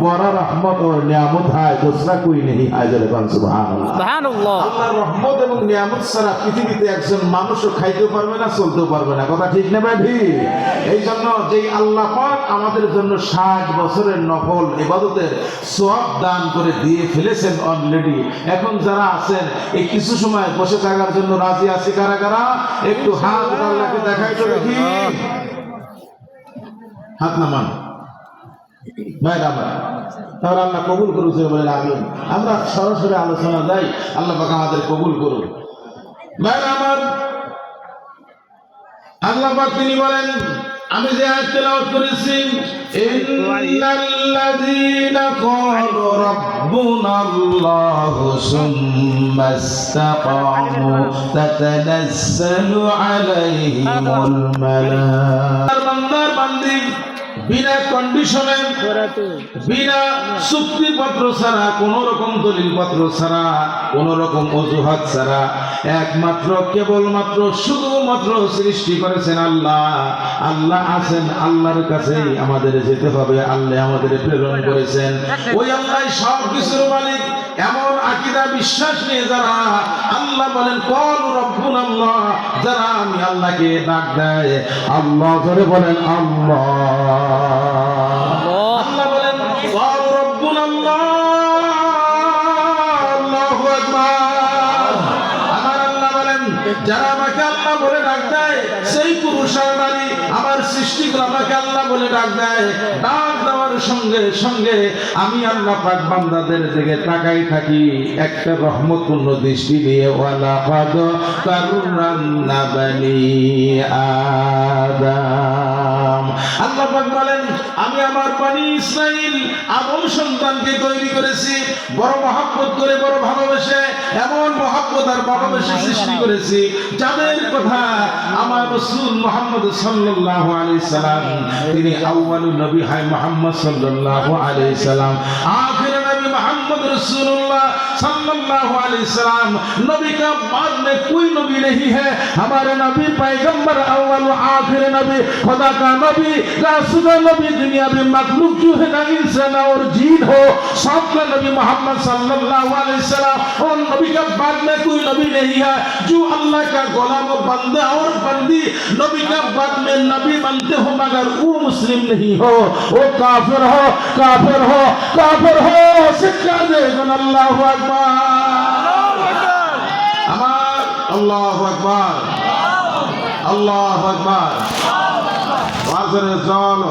बड़ा रहमत और नियामत है, दूसरा कोई नहीं है। जले बल सुबहानाल्लाह सुबहानाल्लाह। আল্লাহর রহমত এবং নিয়ামত ছাড়া পৃথিবীতে একজন মানুষও খাইতেও পারবে না, চলতেও পারবে না। কথা ঠিক না ভাই? এই জন্য যেই আল্লাহ পাক আমাদের জন্য 60 বছরের নফল ইবাদতের সওয়াব দান করে দিয়ে ফেলেছেন অলরেডি। এখন যারা আছেন এই কিছু সময় বসে থাকার জন্য রাজি আছে কারা কারা? একটু হাত আল্লাহকে দেখাই তো দেখি। হাত নামান ভাই রাবা, তাহলে আল্লাহ কবুল করুন বলে আমিন। আমরা সরাসরি আলোচনা যাই, আল্লাহ পাক আমাদের কবুল করুন। ভাই আমার আল্লাহ পাক তিনি বলেন, আমি যে আয়াত তেলাওয়াত করেছি, ইন্নাল্লাযীনা ক্বালু রাব্বুনাল্লাহু সুম্মা ইসতাকামু তাতানাজ্জালু আলাইহিমুল মালায়েকা। বান্দার বান্দি বিনা কন্ডিশনে, বিনা চুক্তিপত্র ছাড়া, কোন রকম দলিলপত্র ছাড়া, কোন রকম অজুহাত ছাড়া, একমাত্র কেবলমাত্র শুধুমাত্র সৃষ্টি করেছেন আল্লাহ। আল্লাহ আছেন, আল্লাহর কাছেই আমাদের যেতে হবে। আল্লাহ আমাদের প্রেরণ করেছেন, ওই আল্লাহ সব কিছুর মালিক। এমন আকীদা বিশ্বাস নিয়ে যারা আল্লাহ বলেন ক্বালু রাব্বুনাল্লাহ, যারা আমি আল্লাহকে ডাক দেয়, আল্লাহ ধরে বলেন আল্লাহ, আল্লাহ বলেন ক্বালু রাব্বুনাল্লাহ, আল্লাহু আকবার। আমার আল্লাহ বলেন যারা আমাকে আল্লাহ বলে ডাক দেয়, সেই পুরুষ আর নারী আমার সৃষ্টিগুলো আমাকে আল্লাহ বলে ডাক দেয়। ডাক দেওয়ার সঙ্গে সঙ্গে আমি আল্লাহ পাক বান্দাদের দিকে তাকাই থাকি একটা রহমতপূর্ণ দৃষ্টি দিয়ে। ওয়ালাকাদ কাররামনা বানি আদম। আল্লাহ পাক বলেন আমি আমার বনি ইসরাইল আদম সন্তানকে তৈরি করেছি বড় মহব্বত করে, বড় ভালোবেসে, এমন মহব্বত আর ভালোবেসে সৃষ্টি করেছি যাদের কথা আমার রাসূল মুহাম্মদ সাল্লাল্লাহু আলাইহি সাল্লাম, তিনি আউয়ালুন নবী হয় মুহাম্মদ সাল্লাল্লাহু আলাইহি সাল্লাম, आखिर नबी मोहम्मद रसूलुल्लाह सल्लल्लाहु अलैहि वसल्लम। नबी का बाद में कोई नबी नहीं है। हमारे नबी पैगंबर अव्वल व आखिर नबी, खुदा का नबी, रासूल नबी, दुनिया में मखलूक जो है ना इंसान और जीन हो, सबका नबी मोहम्मद सल्लल्लाहु अलैहि वसल्लम। और नबी का बाद में कोई नबी नहीं है। जो अल्लाह का गुलाम व बंदा और बंदी नबी का बाद में नबी बनते हो मगर वो मुस्लिम नहीं हो, वो काफिर हो, काफिर हो, काफिर हो, सिक्का देगन। अल्लाहु আকবার, আমার আল্লাহু আকবার, আল্লাহু আকবার। বাজারে জল,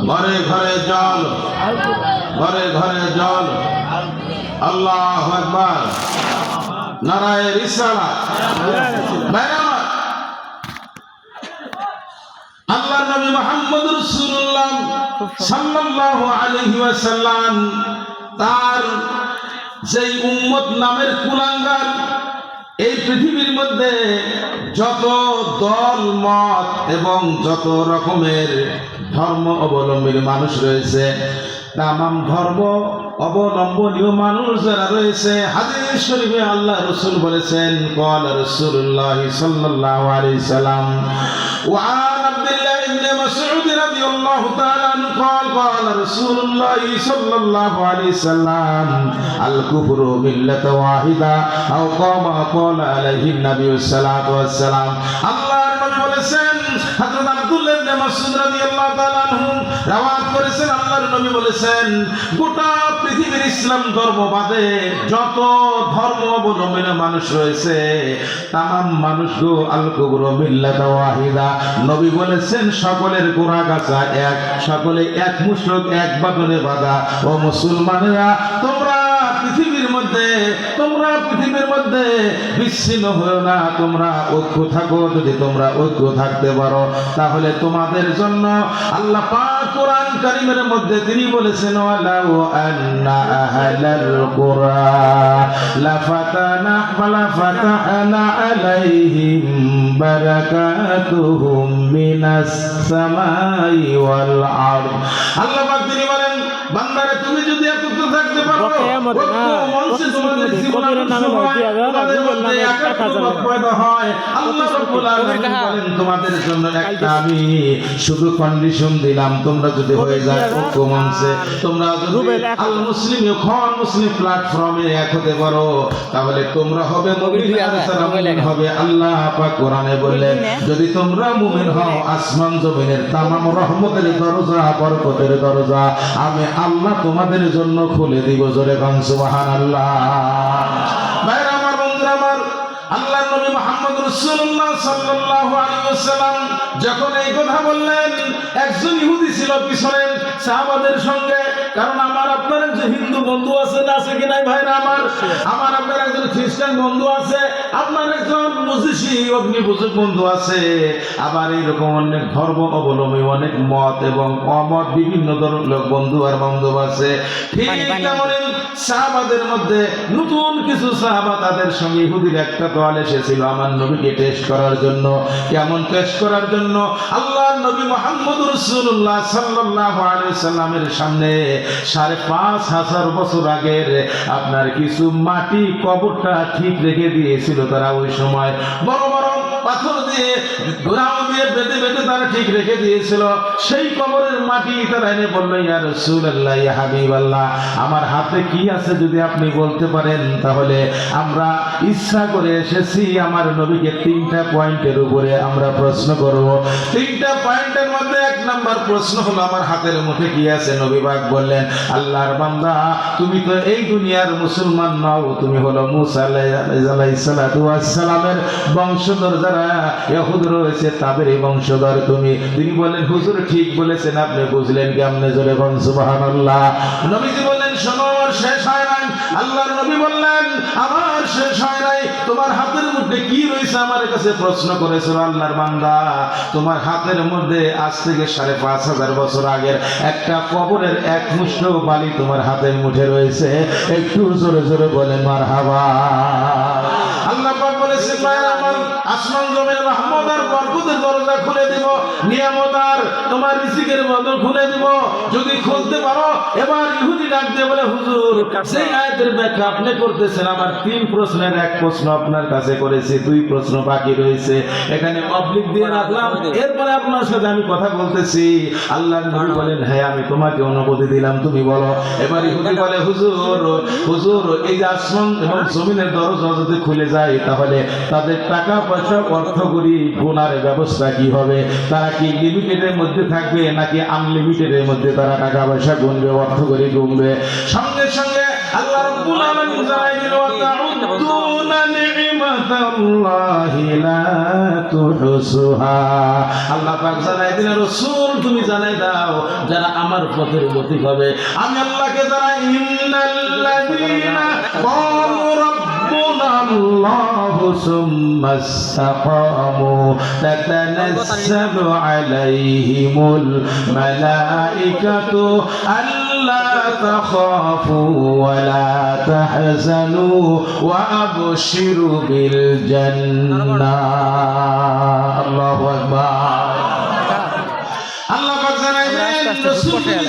ঘরে ঘরে জল, ঘরে ঘরে জল। আল্লাহু আকবার, নারায়ে রিসালাত। আল্লাহ নবী মুহাম্মদ রাসূলুল্লাহ সাল্লাল্লাহু আলাইহি ওয়াসাল্লাম তার যেই উম্মত নামের কুলাঙ্গার, এই পৃথিবীর মধ্যে যত দল মত এবং যত রকমের ধর্ম অবলম্বী মানুষ রয়েছে, তামাম ধর্ম অবলম্বনীয় মানুষ যারা রয়েছে, হাদিস শরীফে আল্লাহ রাসূল বলেছেন, ক্বালা রাসূলুল্লাহ সাল্লাল্লাহু আলাইহি সাল্লাম ওয়া আব্দুল্লাহ ইবনে মাসউদ রাদিয়াল্লাহু তাআলা আনহু قال قال رسول الله صلى الله عليه وسلم الكفر ملة واحدة أو كما قال عليه النبي صلى الله عليه وسلم। আল্লাহর নবী বলেছেন, হযরত আব্দুল্লাহ ইবনে মাসউদ রাদিয়াল্লাহু তাআলা আনহু রওয়ায়াত করেছেন, আল্লাহর নবী বলেছেন গোটা পৃথিবীর ইসলাম ধর্ম বাদে যত ধর্ম অবলম্বী মানুষ রয়েছে, তামাম মানুষগুলো আল কুবরু মিল্লাতা ওয়াহিদা। নবী বলেছেন সকলের গোড়া গাছা এক, সকলে এক মুশরিক, এক বাঁধনে বাঁধা। ও মুসলমানেরা, তোমরা পৃথিবীর মধ্যে বিচ্ছিন্ন হও না, তোমরা ঐক্য থাকো। যদি তোমরা ঐক্য থাকতে পারো তাহলে তোমাদের জন্য আল্লাহ পাক কোরআন কারীমের মধ্যে তিনি বলেছেন, ওয়ালাউ আন্না আহলাল কুরা লাফাতাহনা আলাইহিম বারাকাতুহুম মিনাস সামাই ওয়াল আরদ। আল্লাহ পাক তিনি বলেন বান্দারে তুমি যদি একত্র থাকতে পারো বকেয়া মত না, মঞ্চে তোমাদের কবিরের নামে নয়, 2000 তোমাদের রুবেল মধ্যে নামে একাত্মতা 1000 পয়দা হয়। আল্লাহ রাব্বুল আলামিন বলেন তোমাদের জন্য একটা আমি শুধু কন্ডিশন দিলাম, তোমরা যদি হয়ে যায় ঐক্য মঞ্চে, তোমরা যদি আল মুসলিম খন মুসলিম প্ল্যাটফর্মে এক হতে পারো, তাহলে তোমরা হবে মুমিন আর যারা মুমিন হবে। আল্লাহ পাক কোরআনে বললেন যদি তোমরা মুমিন হও আসমান জমিনের তামাম রহমতের দরজা বরকতের দরজা আমি আল্লাহ তোমাদের জন্য খুলে দিব। জোরে কান সুবহানাল্লাহ। ভাইরা আমার, বন্ধুরা আমার, আল্লাহর নবী মুহাম্মদ রাসূলুল্লাহ সাল্লাল্লাহু আলাইহি ওয়াসাল্লাম যখন এই কথা বললেন, একজন ইহুদি ছিল পিছনে সাহাবাদের সঙ্গে। কারণ আমার আপনার একজন হিন্দু বন্ধু আছে, না আছে কি নাই ভাইরা আমার? আমার আপনার একজন খ্রিস্টান বন্ধু আছে, আপনার একজন মুজিসি অগ্নিপূজক বন্ধু আছে, আবার এইরকম অনেক ধর্ম অবলম্বী অনেক মত এবং অমত বিভিন্ন ধরনের বন্ধু আর বান্ধব আছে। ঠিক তেমনই সাহাবাদের মধ্যে নতুন কিছু সাহাবা তাদের সঙ্গে ইহুদির একটা দল এসেছিল আমার নবীকে টেস্ট করার জন্য। কেমন টেস্ট করার জন্য? আল্লাহর নবী মুহাম্মদ রাসূলুল্লাহ সাল্লাল্লাহু আলাইহি ওয়াসাল্লামের সামনে ৫,৫০০ বছর আগের আপনার কিছু মাটি কবরটা ঠিক রেখে দিয়েছিল তারা। ওই সময় বড় বড় পাথর দিয়ে ঘোড়াও দিয়ে বেঁধে বেঁধে তারা ঠিক রেখে দিয়েছিল। সেই কবরের মাটি তারা এনে বললো ইয়া রাসূলুল্লাহ ইয়া হাবিবাল্লাহ, আমার হাতে কি আছে যদি আপনি বলতে পারেন, তাহলে আমরা ইচ্ছা করে এসেছি আমার নবীকে ৩টা পয়েন্টের উপরে আমরা প্রশ্ন করব। ৩টা পয়েন্টের মধ্যে ১ নাম্বার প্রশ্ন হলো আমার হাতের মধ্যে কি আছে? নবী পাক বললেন আল্লাহর বান্দা তুমি তো এই দুনিয়ার মুসলমান নও, তুমি হলো মুসা আলাইহিস সালাতু ওয়াস সালামের বংশধর, যারা ইহুদ রয়েছে তাদের এই বংশধর তুমি। তিনি বলেন হুজুর ঠিক বলেছেন, আপনি বুঝলেন কেমনে? জোরে বলেন সুবহানাল্লাহ। নবীজি বললেন শোনো, আমার শেষ হয় নাই। আল্লাহর নবী বললেন আমার শেষ হয় নাই, তোমার হাতের মধ্যে কি রয়েছে আমার কাছে প্রশ্ন করেছিল আল্লাহর বান্দা। তোমার হাতের মধ্যে আজ থেকে ৫,৫০০ বছর আগের একটা কবরের এক মুষ্ঠ বালি তোমার হাতের মুঠে রয়েছে। একটু জোরে জোরে বলেন মারহাবা। আল্লাহ পাক বলেছেন আমার আসমান জমিনের রহমত আর বরকতের দরজা খুলে দিব, নিয়ামত আর তোমার রিজিকের বদল খুলে দিব যদি খুলতে পারো। এবার ইহুদি ডাক দিয়ে বলে হুজুর সেই আয়াতের ব্যাখ্যা আপনি করতেছেন, আমার ৩ প্রশ্নের ১ প্রশ্ন আপনার কাছে করেছি, 2 প্রশ্ন বাকি রয়েছে, এখানে অবলিক দিয়ে রাখলাম, এরপরে আপনার সাথে আমি কথা বলতেছি। আল্লাহর নবী বলেন হ্যাঁ আমি তোমাকে অনুমতি দিলাম, তুমি বলো। এবার ইহুদি বলে হুজুর হুজুর এই যে আসমান এবং জমিনের দরজা যদি খুলে যায় তাহলে তাদের টাকা পয়সা অর্থ করি গুনার ব্যবস্থা কি হবে? তারা কি লিমিটেডের মধ্যে থাকবে নাকি আনলিমিটেডের মধ্যে তারা টাকা পয়সা গুনবে, অর্থ করি গুনবে? সঙ্গে সঙ্গে আল্লাহ রাব্বুল আলামিন জানাই দিল ওয়াতাউদ্দুনা নি'মাতাল্লাহি লা তুহসুহা। আল্লাহ পাক জানাই দিলেন রাসূল তুমি জানাই দাও যারা আমার পথের গতি হবে, আমি আল্লাহকে জানাই ইন্নাল্লাযীনা ক্বালু রাব্বুনা আল্লাহু সুম্মা ইসতাকামু তাতানাজ্জালু আলাইহিমুল মালাইকাতু আল্লা তাখাফু ওয়া লা তাহজানু ওয়া আবশিরু বিল জান্নাহ। আল্লাহু আকবার। আল্লাহ পাক জানাইলেন রাসূল তুমি